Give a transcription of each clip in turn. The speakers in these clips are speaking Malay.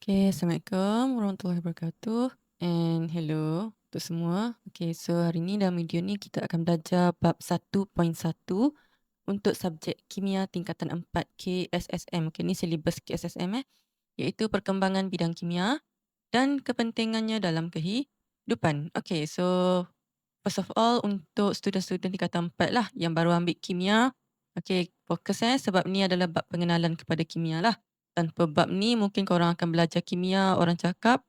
Okay, Assalamualaikum warahmatullahi wabarakatuh and hello untuk semua. Okay, so hari ni dalam video ni kita akan belajar bab 1.1 untuk subjek Kimia tingkatan 4 KSSM. Okay, ni silibus KSSM iaitu perkembangan bidang kimia dan kepentingannya dalam kehidupan. Okay, so first of all untuk student-student tingkatan 4 lah yang baru ambil kimia. Okay, fokus sebab ni adalah bab pengenalan kepada kimia lah. Tanpa bab ni mungkin korang akan belajar kimia, orang cakap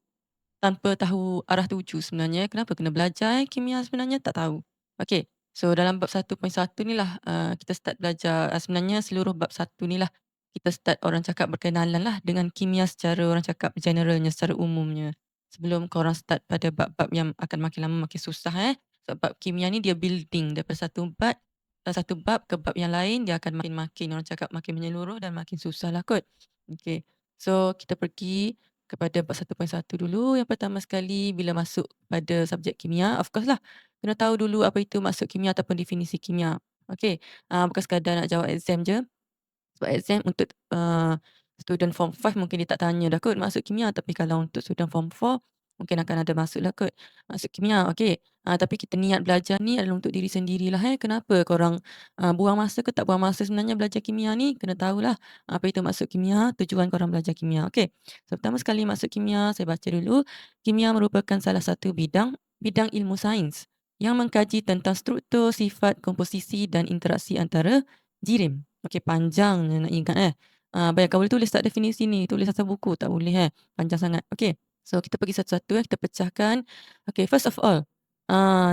tanpa tahu arah tuju sebenarnya. Kenapa kena belajar kimia sebenarnya tak tahu. Okay, so dalam bab 1.1 ni lah kita start belajar. Sebenarnya seluruh bab 1 ni lah kita start orang cakap berkenalan lah dengan kimia secara orang cakap generalnya, secara umumnya. Sebelum korang start pada bab-bab yang akan makin lama makin susah Sebab bab kimia ni dia building daripada satu bab ke bab yang lain dia akan makin-makin orang cakap makin menyeluruh dan makin susah lah kot. Okay, so kita pergi kepada bab 1.1 dulu. Yang pertama sekali bila masuk pada subjek kimia, of course lah kena tahu dulu apa itu maksud kimia ataupun definisi kimia. Okay, bukan sekadar nak jawab exam je. Sebab exam untuk student form 5 mungkin dia tak tanya dah kot maksud kimia, tapi kalau untuk student form 4 mungkin akan ada maksud lah kot maksud kimia. Okey, tapi kita niat belajar ni adalah untuk diri sendirilah Kenapa korang buang masa ke tak buang masa sebenarnya belajar kimia ni? Kena tahulah apa itu maksud kimia, tujuan korang belajar kimia. Okey, so pertama sekali maksud kimia saya baca dulu. Kimia merupakan salah satu bidang ilmu sains yang mengkaji tentang struktur, sifat, komposisi dan interaksi antara jirim. Okey, panjang nak ingat bayangkan boleh tulis tak definisi ni? Tulis atas buku tak boleh panjang sangat. Okey, so kita pergi satu-satu kita pecahkan. Okey, first of all,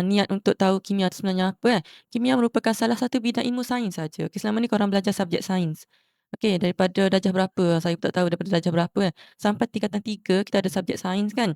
niat untuk tahu kimia tu sebenarnya apa Kimia merupakan salah satu bidang ilmu sains saja. Okey, selama ni korang belajar subjek sains. Okey, daripada darjah berapa? Saya pun tak tahu daripada darjah berapa Sampai tingkatan 3 kita ada subjek sains kan?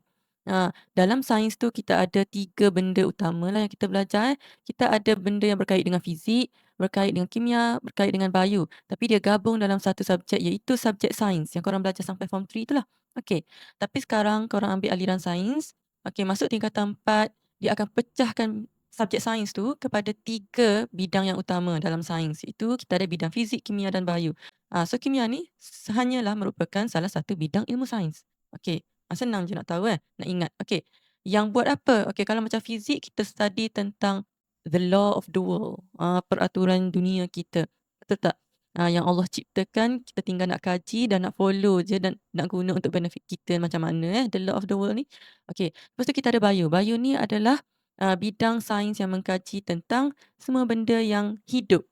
Dalam sains tu kita ada 3 benda utamalah yang kita belajar Kita ada benda yang berkait dengan fizik, berkait dengan kimia, berkait dengan bio. Tapi dia gabung dalam satu subjek iaitu subjek sains yang korang belajar sampai form 3 itulah. Okey. Tapi sekarang korang ambil aliran sains. Okey, masuk tingkatan 4, dia akan pecahkan subjek sains tu kepada 3 bidang yang utama dalam sains. Itu kita ada bidang fizik, kimia dan bio. So kimia ni hanyalah merupakan salah satu bidang ilmu sains. Okey. Senang je nak tahu nak ingat. Okey. Yang buat apa? Okey, kalau macam fizik kita study tentang the law of the world, peraturan dunia kita, betul tak? Yang Allah ciptakan, kita tinggal nak kaji dan nak follow je dan nak guna untuk benefit kita macam mana the law of the world ni. Okey, lepas tu kita ada bio. Bio ni adalah, bidang sains yang mengkaji tentang semua benda yang hidup.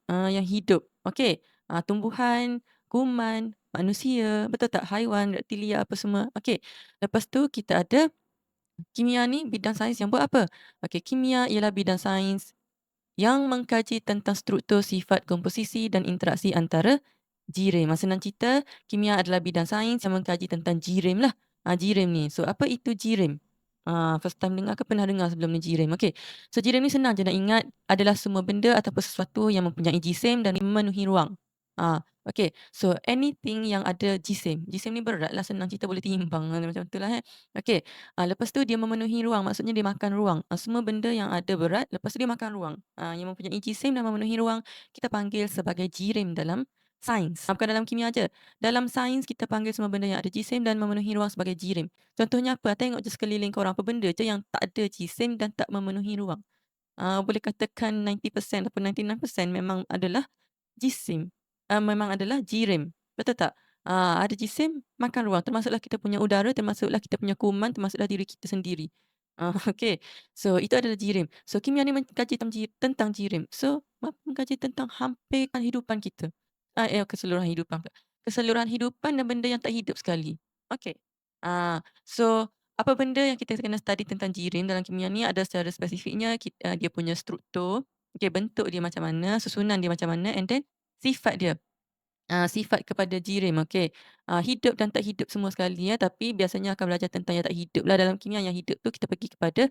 Okey, tumbuhan, kuman, manusia, betul tak? Haiwan, reptilia apa semua. Okey, lepas tu kita ada kimia ni bidang sains yang buat apa? Okey, kimia ialah bidang sains yang mengkaji tentang struktur, sifat, komposisi dan interaksi antara jirim. Senang cerita, kimia adalah bidang sains yang mengkaji tentang jirim lah. Jirim ni. So, apa itu jirim? First time dengar ke pernah dengar sebelum ni jirim? Okey. So, jirim ni senang je nak ingat adalah semua benda ataupun sesuatu yang mempunyai jisim dan memenuhi ruang. Okey. So, anything yang ada jisim. Jisim ni berat lah, senang cerita boleh timbang macam tu lah Okey. Lepas tu dia memenuhi ruang, maksudnya dia makan ruang. Semua benda yang ada berat, lepas tu dia makan ruang. Yang mempunyai jisim dan memenuhi ruang, kita panggil sebagai jirim dalam sains. Bukan dalam kimia aja. Dalam sains kita panggil semua benda yang ada jisim dan memenuhi ruang sebagai jirim. Contohnya apa? Tengok je sekeliling korang, apa benda je yang tak ada jisim dan tak memenuhi ruang. Boleh katakan 90% ataupun 99% memang adalah jisim. Memang adalah jirim. Betul tak? Ada jisim, makan ruang. Termasuklah kita punya udara, termasuklah kita punya kuman, termasuklah diri kita sendiri. Okey. So, itu adalah jirim. So, kimia ni mengkaji tentang jirim. So, mengkaji tentang hampir kehidupan kita. Keseluruhan hidupan pula. Keseluruhan hidupan dan benda yang tak hidup sekali. Okey. So, apa benda yang kita kena study tentang jirim dalam kimia ni ada secara spesifiknya dia punya struktur, okey, bentuk dia macam mana, susunan dia macam mana and then sifat dia. Sifat kepada jirim, okey. Hidup dan tak hidup semua sekali tapi biasanya akan belajar tentang yang tak hidup lah dalam kimia. Yang hidup tu kita pergi kepada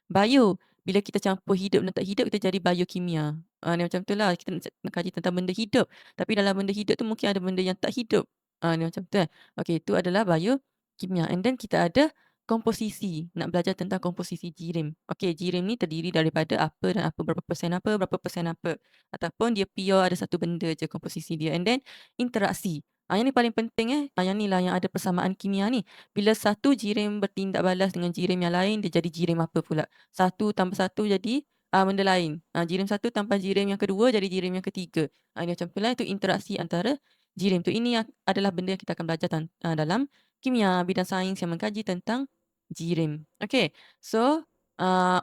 bio. Bila kita campur hidup dan tak hidup, kita jadi biokimia. Ni macam tu lah, kita nak kaji tentang benda hidup. Tapi dalam benda hidup tu mungkin ada benda yang tak hidup. Ni macam tu Okey, itu adalah biokimia. And then kita ada komposisi, nak belajar tentang komposisi jirim. Okey, jirim ni terdiri daripada apa dan apa, berapa persen apa. Ataupun dia pure ada satu benda je komposisi dia. And then interaksi. Yang ni paling penting yang ni lah yang ada persamaan kimia ni. Bila satu jirim bertindak balas dengan jirim yang lain, dia jadi jirim apa pula? Satu tambah satu jadi, benda lain. Jirim satu tambah jirim yang kedua jadi jirim yang ketiga. Ini macam tu lah, itu interaksi antara jirim tu. Ini yang adalah benda yang kita akan belajar dalam kimia, bidang sains yang mengkaji tentang jirim. Okay, so,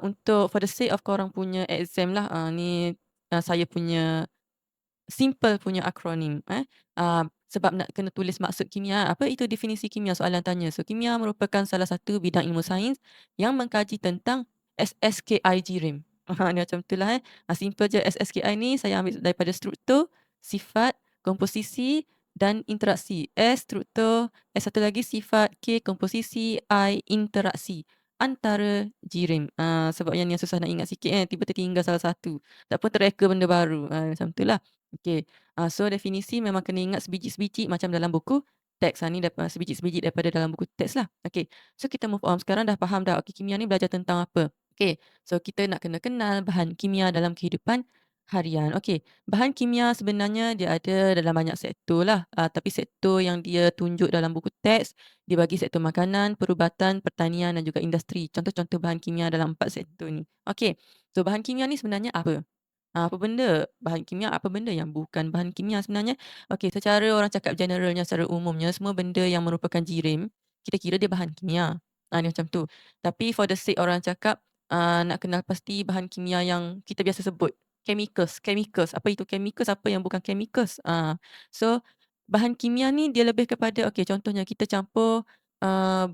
untuk for the sake of korang punya exam lah, ni, saya punya simple punya akronim sebab nak kena tulis maksud kimia, apa itu definisi kimia, soalan tanya. So kimia merupakan salah satu bidang ilmu sains yang mengkaji tentang SSKI jirim. Ni macam itulah simple je. SSKI ni saya ambil daripada struktur, sifat, komposisi dan interaksi. S struktur, S satu lagi sifat, K komposisi, I interaksi antara jirim. Sebab yang ni yang susah nak ingat sikit tiba tertinggal salah satu. Tak pun terreka benda baru. Macam itulah. Okey, so definisi memang kena ingat sebiji-sebiji macam dalam buku teks. Ni sebiji-sebiji daripada dalam buku teks lah. Okey, so kita move on. Sekarang dah faham dah, okey kimia ni belajar tentang apa. Okey, so kita nak kena kenal bahan kimia dalam kehidupan harian. Okey, bahan kimia sebenarnya dia ada dalam banyak sektor lah. Tapi sektor yang dia tunjuk dalam buku teks, dia bagi sektor makanan, perubatan, pertanian dan juga industri. Contoh-contoh bahan kimia dalam 4 sektor ni. Okey, so bahan kimia ni sebenarnya apa? Apa benda bahan kimia, apa benda yang bukan bahan kimia sebenarnya? Okey, secara orang cakap generalnya, secara umumnya, semua benda yang merupakan jirim, kita kira dia bahan kimia. Dia macam tu. Tapi for the sake orang cakap, nak kenal pasti bahan kimia yang kita biasa sebut, chemicals chemicals. Apa itu chemicals, apa yang bukan chemicals? So, bahan kimia ni dia lebih kepada okey, contohnya kita campur,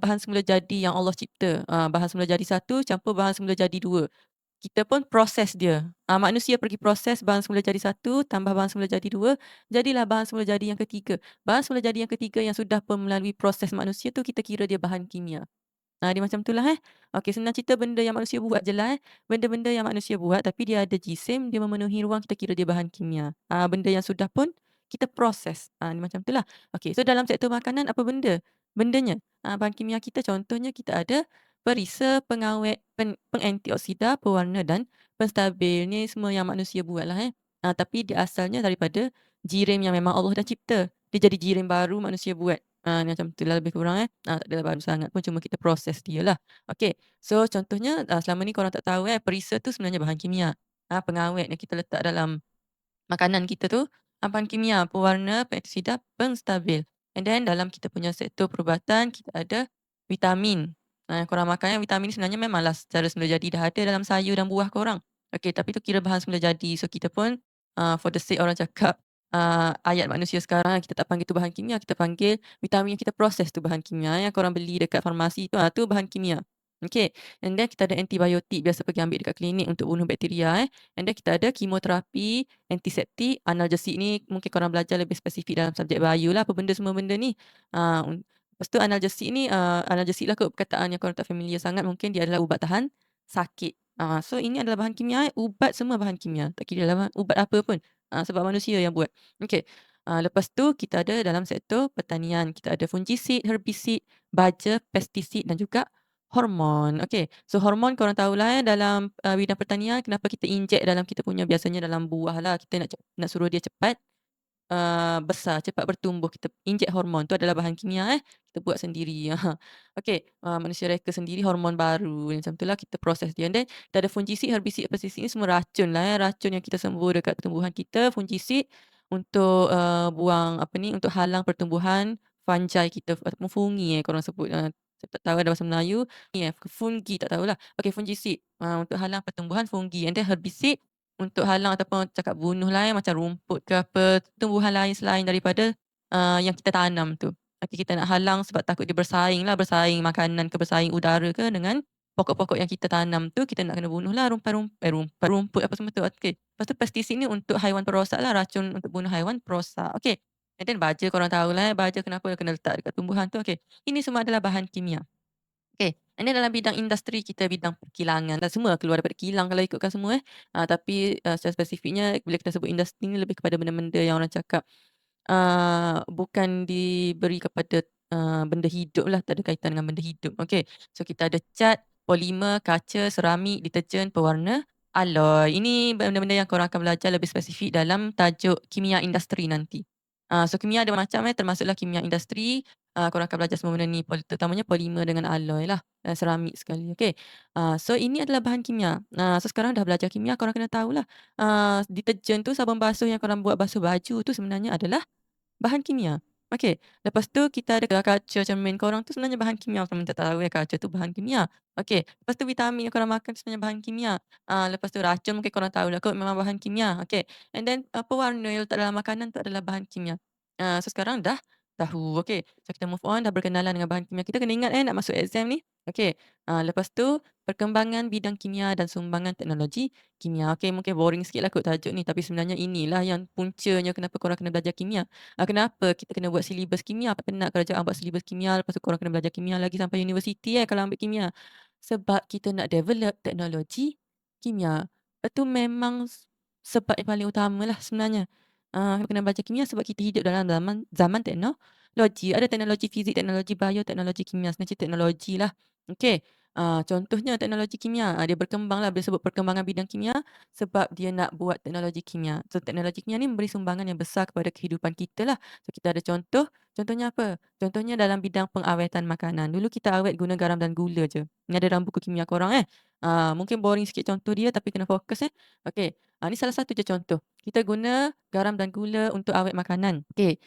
bahan semula jadi yang Allah cipta. Bahan semula jadi satu campur bahan semula jadi dua. Kita pun proses dia. Manusia pergi proses bahan semula jadi satu, tambah bahan semula jadi dua, jadilah bahan semula jadi yang ketiga. Bahan semula jadi yang ketiga yang sudah pun melalui proses manusia tu kita kira dia bahan kimia. Dia macam itulah Okey, senang cerita benda yang manusia buat je lah Benda-benda yang manusia buat tapi dia ada jisim, dia memenuhi ruang, kita kira dia bahan kimia. Benda yang sudah pun kita proses. Ni macam itulah. Okey, so dalam sektor makanan apa bendanya? Bahan kimia kita contohnya kita ada perisa, pengawet, pengantioksida, pewarna dan penstabil. Ni semua yang manusia buat lah tapi dia asalnya daripada jirim yang memang Allah dah cipta. Dia jadi jirim baru manusia buat. Ni macam tu lah lebih kurang tak adalah baru sangat pun, cuma kita proses dia lah. Okey, so contohnya, selama ni korang tak tahu perisa tu sebenarnya bahan kimia. Pengawet yang kita letak dalam makanan kita tu, bahan kimia, pewarna, pestisida, penstabil. And then dalam kita punya sektor perubatan, kita ada vitamin. Korang makan vitamin ni sebenarnya memanglah secara semula jadi dah ada dalam sayur dan buah korang. Okey, tapi tu kira bahan semula jadi. So kita pun, for the sake orang cakap, ayat manusia sekarang, kita tak panggil tu bahan kimia, kita panggil vitamin yang kita proses tu bahan kimia. Yang korang beli dekat farmasi tu, tu bahan kimia. Okey, and then kita ada antibiotik biasa pergi ambil dekat klinik untuk bunuh bakteria And then kita ada kemoterapi, antiseptik, analgesik ni mungkin korang belajar lebih spesifik dalam subjek bio lah, apa benda semua benda ni. Lepas tu analgesik ni, analgesik lah kot perkataan yang korang tak familiar sangat, mungkin dia adalah ubat tahan sakit. So ini adalah bahan kimia ubat semua bahan kimia, tak kira dalam ubat apa pun, sebab manusia yang buat. Okey, lepas tu kita ada dalam sektor pertanian, kita ada fungisid, herbisid, baja, pestisid dan juga hormon. Okey, so hormon korang tahulah dalam, bidang pertanian kenapa kita inject dalam kita punya biasanya dalam buah lah, kita nak suruh dia cepat, besar, cepat bertumbuh, kita inject hormon tu adalah bahan kimia kita buat sendiri. Okey, manusia reka sendiri hormon baru macam tu lah kita proses dia. And then kita ada fungisid, herbisid, pestisид ni semua racun lah racun yang kita sembur dekat pertumbuhan kita. Fungisid untuk, buang apa ni, untuk halang pertumbuhan fungi kita ataupun fungi korang sebut, saya tak tahu ada bahasa Melayu ni fungi tak tahulah. Okey, fungisid, untuk halang pertumbuhan fungi. And then herbicide untuk halang ataupun cakap bunuh lah macam rumput ke apa, tumbuhan lain selain daripada, yang kita tanam tu. Okey, kita nak halang sebab takut dia bersaing lah, bersaing makanan ke, bersaing udara ke dengan pokok-pokok yang kita tanam tu, kita nak kena bunuh lah rumput apa semua tu. Okey, lepas tu pestisid ni untuk haiwan perosak lah, racun untuk bunuh haiwan perosak. Okey, and then baja korang tahulah baja kenapa kena letak dekat tumbuhan tu. Okey, ini semua adalah bahan kimia. Okey, and then dalam bidang industri kita bidang perkilangan dan semua keluar daripada kilang kalau ikutkan semua tapi, secara spesifiknya bila kita sebut industri ni lebih kepada benda-benda yang orang cakap, bukan diberi kepada, benda hidup lah, tak ada kaitan dengan benda hidup. Okey, so kita ada cat, polimer, kaca, seramik, deterjen, pewarna, alloy. Ini benda-benda yang korang akan belajar lebih spesifik dalam tajuk kimia industri nanti. So kimia ada macam termasuklah kimia industri, korang akan belajar semua benda ni, terutamanya polimer dengan alloy lah, seramik sekali, okey. So ini adalah bahan kimia. So sekarang dah belajar kimia, korang kena tahulah, deterjen tu, sabun basuh yang korang buat basuh baju tu sebenarnya adalah bahan kimia. Okey, lepas tu kita ada kaca cermin korang tu sebenarnya bahan kimia, korang tak tahu kaca tu bahan kimia. Okey, lepas tu vitamin yang korang makan tu sebenarnya bahan kimia. Lepas tu racun mungkin korang tahulah kot memang bahan kimia, okey. And then pewarna yang letak dalam makanan tu adalah bahan kimia. So sekarang dah tahu, okey. So kita move on, dah berkenalan dengan bahan kimia. Kita kena ingat nak masuk exam ni. Okey, lepas tu perkembangan bidang kimia dan sumbangan teknologi kimia. Okey, mungkin boring sikitlah kot tajuk ni, tapi sebenarnya inilah yang puncanya kenapa korang kena belajar kimia. Kenapa kita kena buat silibus kimia, penat kerajaan buat silibus kimia, lepas tu korang kena belajar kimia lagi sampai universiti kalau ambil kimia. Sebab kita nak develop teknologi kimia. Itu memang sebab yang paling utamalah sebenarnya. Kena belajar kimia sebab kita hidup dalam zaman zaman teknologi. Ada teknologi fizik, teknologi bio, teknologi kimia. Sebenarnya teknologi lah. Okey. Contohnya teknologi kimia, dia berkembanglah bila sebut perkembangan bidang kimia sebab dia nak buat teknologi kimia. So teknologi kimia ni memberi sumbangan yang besar kepada kehidupan kita lah. So kita ada contoh, contohnya apa? Contohnya dalam bidang pengawetan makanan. Dulu kita awet guna garam dan gula je. Ni ada dalam buku kimia korang mungkin boring sikit contoh dia tapi kena fokus Okey, ni salah satu je contoh. Kita guna garam dan gula untuk awet makanan. Okey,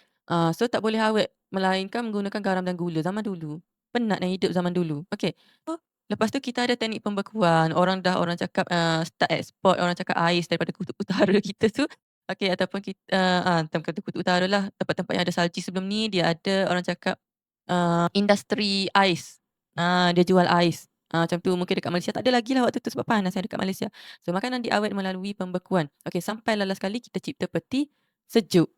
so tak boleh awet melainkan menggunakan garam dan gula zaman dulu. Penat nak hidup zaman dulu. Okey. So lepas tu kita ada teknik pembekuan. Orang cakap, start eksport, orang cakap ais daripada kutub utara kita tu. Okey, ataupun kita kutub utara lah, tempat-tempat yang ada salji sebelum ni, dia ada orang cakap, industri ais. Dia jual ais. Macam tu mungkin dekat Malaysia tak ada lagi lah waktu tu sebab panas dekat Malaysia. So makanan diawet melalui pembekuan. Okey, sampai last kali kita cipta peti sejuk.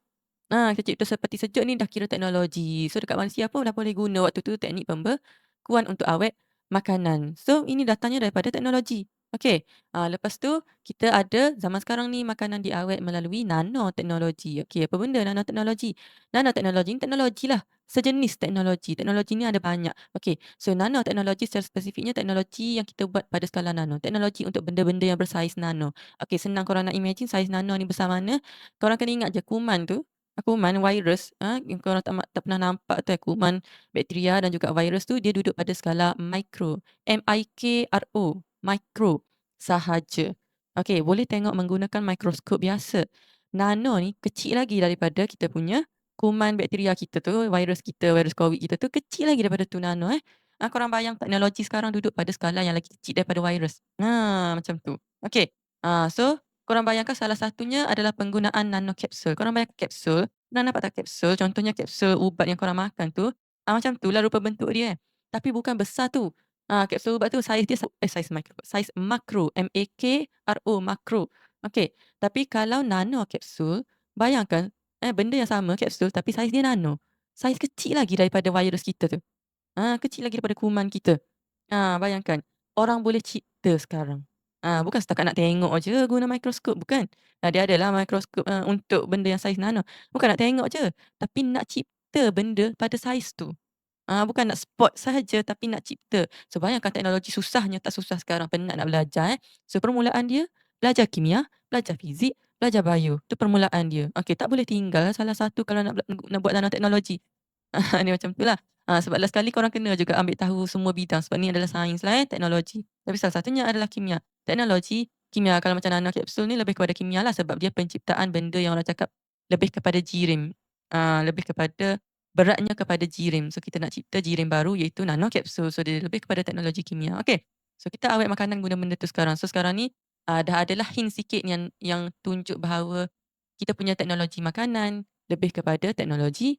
Kita cipta seperti sejuk ni dah kira teknologi. So dekat Malaysia pun dah boleh guna waktu tu teknik pembekuan untuk awet makanan. So ini datangnya daripada teknologi. Okey, lepas tu kita ada zaman sekarang ni makanan diawet melalui nanoteknologi. Okey, apa benda nanoteknologi? Nanoteknologi ni teknologi lah. Sejenis teknologi. Teknologi ni ada banyak. Okey, so nanoteknologi secara spesifiknya teknologi yang kita buat pada skala nano. Teknologi untuk benda-benda yang bersaiz nano. Okey, senang korang nak imagine saiz nano ni besar mana. Korang kena ingat je kuman tu kuman virus, yang korang tak pernah nampak tu kuman bakteria dan juga virus tu dia duduk pada skala mikro, M-I-K-R-O, mikro sahaja. Okey, boleh tengok menggunakan mikroskop biasa. Nano ni kecil lagi daripada kita punya kuman bakteria kita tu, virus kita, virus COVID kita tu kecil lagi daripada tu nano korang bayang teknologi sekarang duduk pada skala yang lagi kecil daripada virus. Macam tu. Okey, so korang bayangkan salah satunya adalah penggunaan nano kapsul. Korang bayangkan kapsul, pernah nampak tak kapsul? Contohnya kapsul ubat yang korang makan tu, macam tu lah rupa bentuk dia. Tapi bukan besar tu. Kapsul ubat tu saiz dia saiz mikro, saiz makro, M-A-K-R-O, makro. Okey, tapi kalau nano kapsul, bayangkan benda yang sama kapsul tapi saiz dia nano. Saiz kecil lagi daripada virus kita tu. Kecil lagi daripada kuman kita. Bayangkan, orang boleh cipta sekarang. Bukan setakat nak tengok je guna mikroskop, bukan. Dia adalah mikroskop, untuk benda yang saiz nano. Bukan nak tengok je, tapi nak cipta benda pada saiz tu. Bukan nak spot sahaja tapi nak cipta. So bayangkan teknologi susahnya tak susah sekarang, penat nak belajar. So permulaan dia, belajar kimia, belajar fizik, belajar bio. Tu permulaan dia. Okey, tak boleh tinggal salah satu kalau nak buat nanoteknologi. Ni macam tu lah. Sebab last kali korang kena juga ambil tahu semua bidang sebab ni adalah sains lah teknologi. Tapi salah satunya adalah kimia. Teknologi, kimia kalau macam nano kapsul ni lebih kepada kimia lah sebab dia penciptaan benda yang orang cakap lebih kepada jirim. Lebih kepada beratnya kepada jirim. So kita nak cipta jirim baru iaitu nano kapsul. So dia lebih kepada teknologi kimia. Okey. So kita awet makanan guna benda tu sekarang. So sekarang ni dah adalah hint sikit yang tunjuk bahawa kita punya teknologi makanan lebih kepada teknologi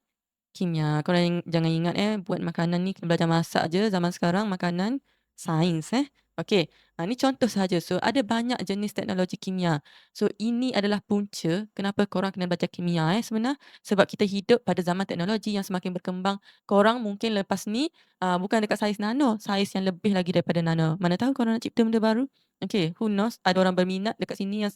kimia. Korang jangan ingat buat makanan ni kena belajar masak je zaman sekarang, makanan sains Okey, ni contoh sahaja. So ada banyak jenis teknologi kimia. So ini adalah punca kenapa korang kena belajar kimia sebenar. Sebab kita hidup pada zaman teknologi yang semakin berkembang. Korang mungkin lepas ni bukan dekat saiz nano, saiz yang lebih lagi daripada nano. Mana tahu korang nak cipta benda baru. Okey, who knows ada orang berminat dekat sini yang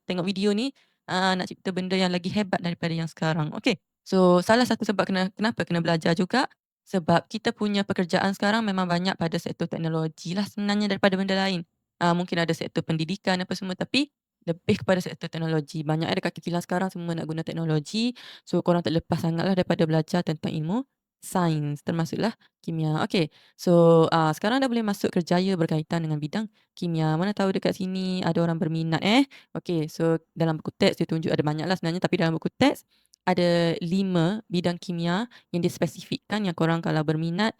tengok video ni nak cipta benda yang lagi hebat daripada yang sekarang. Okey. So, salah satu sebab kenapa kena belajar juga, sebab kita punya pekerjaan sekarang memang banyak pada sektor teknologi lah sebenarnya daripada benda lain. Mungkin ada sektor pendidikan apa semua tapi lebih kepada sektor teknologi. Banyak dekat kilang sekarang semua nak guna teknologi, so korang tak lepas sangatlah daripada belajar tentang ilmu sains, termasuklah kimia. Okey, so, sekarang dah boleh masuk kerjaya berkaitan dengan bidang kimia. Mana tahu dekat sini ada orang berminat, eh. Okey, so dalam buku teks dia tunjuk ada banyaklah sebenarnya, tapi dalam buku teks ada 5 bidang kimia yang dispesifikkan yang korang kalau berminat,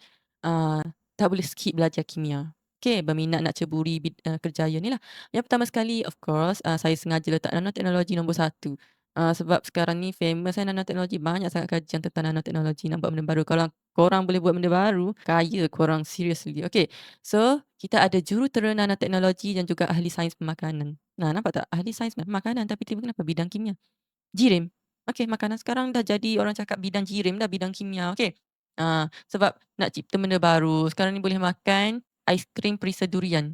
tak boleh skip belajar kimia. Okey, berminat nak ceburi kerjaya ni lah. Yang pertama sekali of course, saya sengaja letak nanoteknologi nombor 1. Sebab sekarang ni famous nanoteknologi, banyak sangat kajian tentang nanoteknologi, nak buat benda baru. Kalau korang boleh buat benda baru, kaya korang seriously. Okey, so kita ada jurutera nanoteknologi dan juga ahli sains pemakanan. Nah, nampak tak? Ahli sains pemakanan tapi tiba kenapa bidang kimia? Jirim. Okey, makanan sekarang dah jadi orang cakap bidang jirim dah, bidang kimia, okey. Sebab nak cipta benda baru, sekarang ni boleh makan aiskrim perisa durian.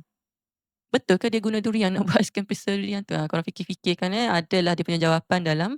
Betul ke dia guna durian nak buat aiskrim perisa durian tu? Korang fikir-fikirkan, adalah dia punya jawapan dalam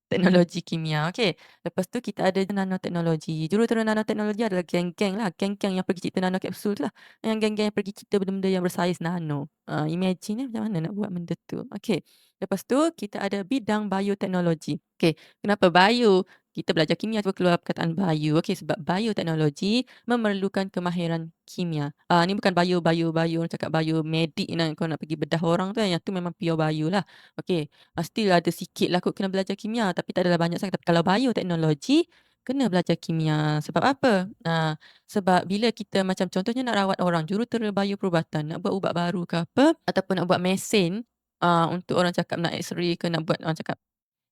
teknologi kimia, okey. Lepas tu kita ada nanoteknologi. Jurutera nanoteknologi adalah geng-geng lah, geng-geng yang pergi cipta nano kapsul tu lah. Yang geng-geng yang pergi cipta benda-benda yang bersaiz nano. Imagine macam mana nak buat benda tu. Okey. Lepas tu kita ada bidang bioteknologi. Okey, kenapa bio? Kita belajar kimia tu keluar perkataan bio. Okey, sebab bioteknologi memerlukan kemahiran kimia. Ni bukan bio orang cakap biomedik kau nak pergi bedah orang tu, yang tu memang pure bio lah. Okey. Still ada sikit lah kot kena belajar kimia, tapi tak adalah banyak sangat. Tapi kalau bioteknologi, kena belajar kimia. Sebab apa? Sebab bila kita macam contohnya nak rawat orang, jurutera bioperubatan, nak buat ubat baru ke apa, ataupun nak buat mesin, untuk orang cakap nak X-ray ke nak buat orang cakap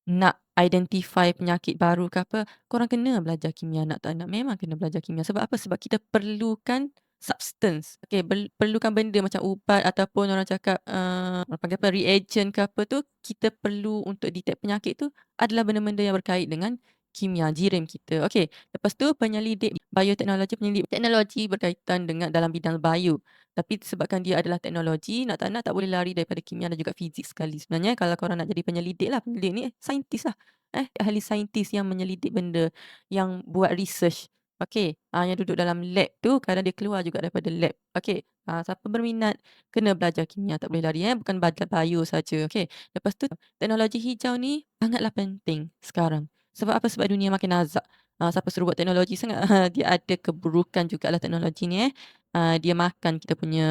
nak identify penyakit baru ke apa, korang kena belajar kimia, nak tak nak memang kena belajar kimia. Sebab apa? Sebab kita perlukan substance. Okey, perlukan benda macam ubat ataupun orang cakap, orang panggil apa, reagent ke apa tu, kita perlu untuk detect penyakit tu adalah benda-benda yang berkait dengan kimia, jirim kita. Okey, lepas tu penyelidik bioteknologi, penyelidik teknologi berkaitan dengan dalam bidang bio. Tapi disebabkan dia adalah teknologi, nak tak nak tak boleh lari daripada kimia dan juga fizik sekali. Sebenarnya kalau korang nak jadi penyelidik lah, penyelidik ni saintis lah. Ahli saintis yang menyelidik benda, yang buat research. Okey, yang duduk dalam lab tu kadang dia keluar juga daripada lab. Okey, siapa berminat kena belajar kimia, tak boleh lari, bukan belajar bio saja. Okey, lepas tu teknologi hijau ni sangatlah penting sekarang. Sebab apa? Sebab dunia makin nazak. Siapa suruh buat teknologi sangat, dia ada keburukan jugalah teknologi ni, dia makan kita punya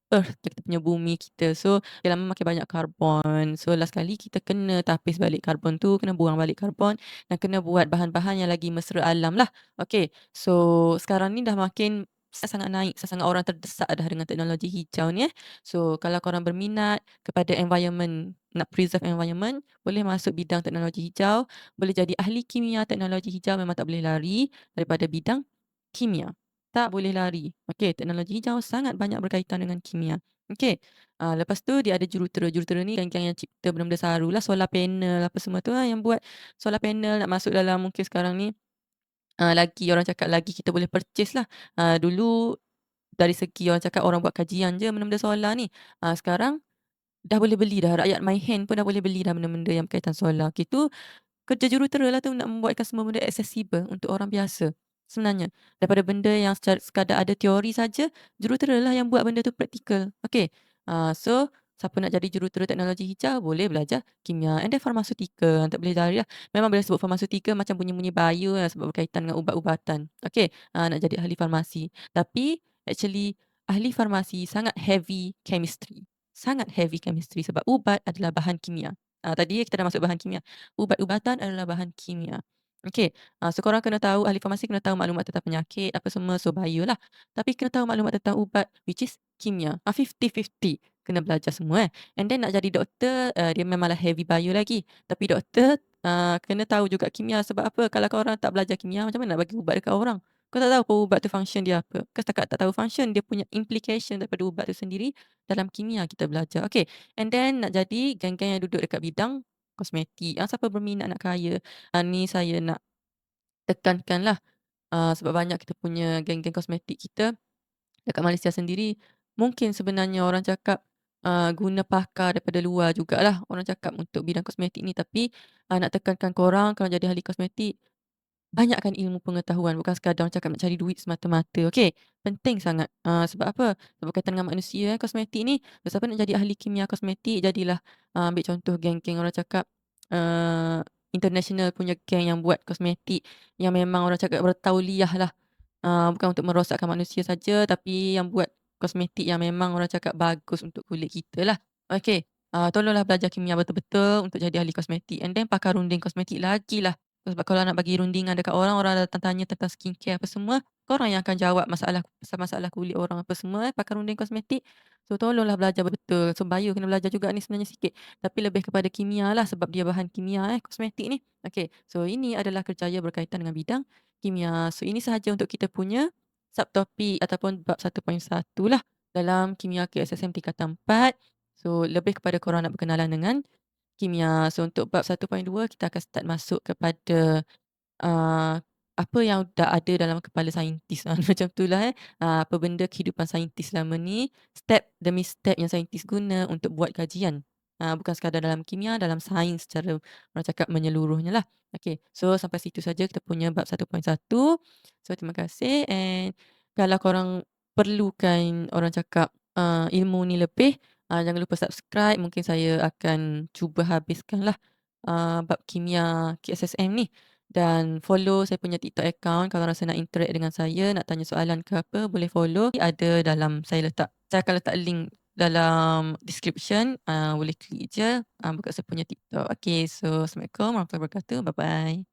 earth, kita punya bumi kita. So, dia lama makin banyak karbon. So, last kali kita kena tapis balik karbon tu, kena buang balik karbon dan kena buat bahan-bahan yang lagi mesra alam lah. Okey, so sekarang ni dah makin sangat naik, sangat orang terdesak dah dengan teknologi hijau ni. So, kalau korang berminat kepada environment, nak preserve environment, boleh masuk bidang teknologi hijau, boleh jadi ahli kimia teknologi hijau, memang tak boleh lari daripada bidang kimia. Tak boleh lari. Okey, teknologi hijau sangat banyak berkaitan dengan kimia. Okey, lepas tu dia ada jurutera. Jurutera ni geng-geng yang cipta benda-benda sarulah, solar panel apa semua tu, yang buat solar panel nak masuk dalam mungkin sekarang ni, lagi orang cakap lagi kita boleh purchase lah. Dulu dari segi orang cakap orang buat kajian je benda-benda solar ni. Sekarang dah boleh beli dah, rakyat my hand pun dah boleh beli dah benda-benda yang berkaitan solar. Okey, tu kerja jurutera lah tu nak membuatkan semua benda accessible untuk orang biasa, sebenarnya. Daripada benda yang sekadar ada teori saja, jurutera lah yang buat benda tu praktikal. Okey, so siapa nak jadi jurutera teknologi hijau boleh belajar kimia and then pharmaceutical, tak boleh lari lah. Memang bila sebut pharmaceutical macam bunyi-bunyi bio lah sebab berkaitan dengan ubat-ubatan. Okey, nak jadi ahli farmasi. Tapi actually ahli farmasi sangat heavy chemistry. Sangat heavy chemistry sebab ubat adalah bahan kimia. Tadi kita dah masuk bahan kimia. Ubat-ubatan adalah bahan kimia. Okey, so korang kena tahu, ahli farmasi kena tahu maklumat tentang penyakit, apa semua, so bio lah. Tapi kena tahu maklumat tentang ubat, which is kimia. 50-50 kena belajar semua. And then nak jadi doktor, dia memanglah heavy bio lagi. Tapi doktor, kena tahu juga kimia. Sebab apa? Kalau korang tak belajar kimia, macam mana nak bagi ubat dekat orang? Kau tak tahu pun ubat tu function dia apa. Kau setakat tak tahu function, dia punya implication daripada ubat tu sendiri, dalam kimia kita belajar. Okey, and then nak jadi geng-geng yang duduk dekat bidang kosmetik. Siapa berminat nak kaya, ni saya nak tekankanlah, sebab banyak kita punya geng-geng kosmetik kita dekat Malaysia sendiri, mungkin sebenarnya orang cakap, guna pakar daripada luar jugalah orang cakap untuk bidang kosmetik ni. Tapi, nak tekankan korang kalau jadi ahli kosmetik, banyakkan ilmu pengetahuan, bukan sekadar orang cakap nak cari duit semata-mata, okey? Penting sangat, sebab apa? Sebab berkaitan dengan manusia kosmetik ni, siapa nak jadi ahli kimia kosmetik, jadilah, ambil contoh geng-geng orang cakap, international punya geng yang buat kosmetik, yang memang orang cakap bertauliah lah. Bukan untuk merosakkan manusia saja, tapi yang buat kosmetik yang memang orang cakap bagus untuk kulit kita lah. Okey, tolonglah belajar kimia betul-betul untuk jadi ahli kosmetik and then pakar runding kosmetik lagilah. Sebab kalau nak bagi rundingan dekat orang, orang datang tanya tentang skincare apa semua, korang yang akan jawab masalah kulit orang apa semua pakar runding kosmetik. So tolonglah belajar betul. So bio kena belajar juga ni sebenarnya sikit, tapi lebih kepada kimia lah sebab dia bahan kimia kosmetik ni. Okey, so ini adalah kerjaya berkaitan dengan bidang kimia. So ini sahaja untuk kita punya subtopik ataupun bab 1.1 lah dalam kimia KSSM tingkatan 4. So lebih kepada korang nak berkenalan dengan kimia. So untuk bab 1.2 kita akan start masuk kepada ah, apa yang dah ada dalam kepala saintis. Macam itulah apa benda kehidupan saintis selama ni, step demi step yang saintis guna untuk buat kajian. Bukan sekadar dalam kimia, dalam sains secara orang cakap menyeluruhnya lah. Okay, so sampai situ saja kita punya bab 1.1. So terima kasih and kalau korang perlukan orang cakap ilmu ni lebih, jangan lupa subscribe. Mungkin saya akan cuba habiskanlah bab kimia KSSM ni. Dan follow saya punya TikTok account kalau rasa nak interact dengan saya, nak tanya soalan ke apa, boleh follow. Ada dalam saya akan letak link dalam description, boleh klik je, buka saya punya TikTok. Okay, so Assalamualaikum warahmatullahi wabarakatuh. Bye-bye.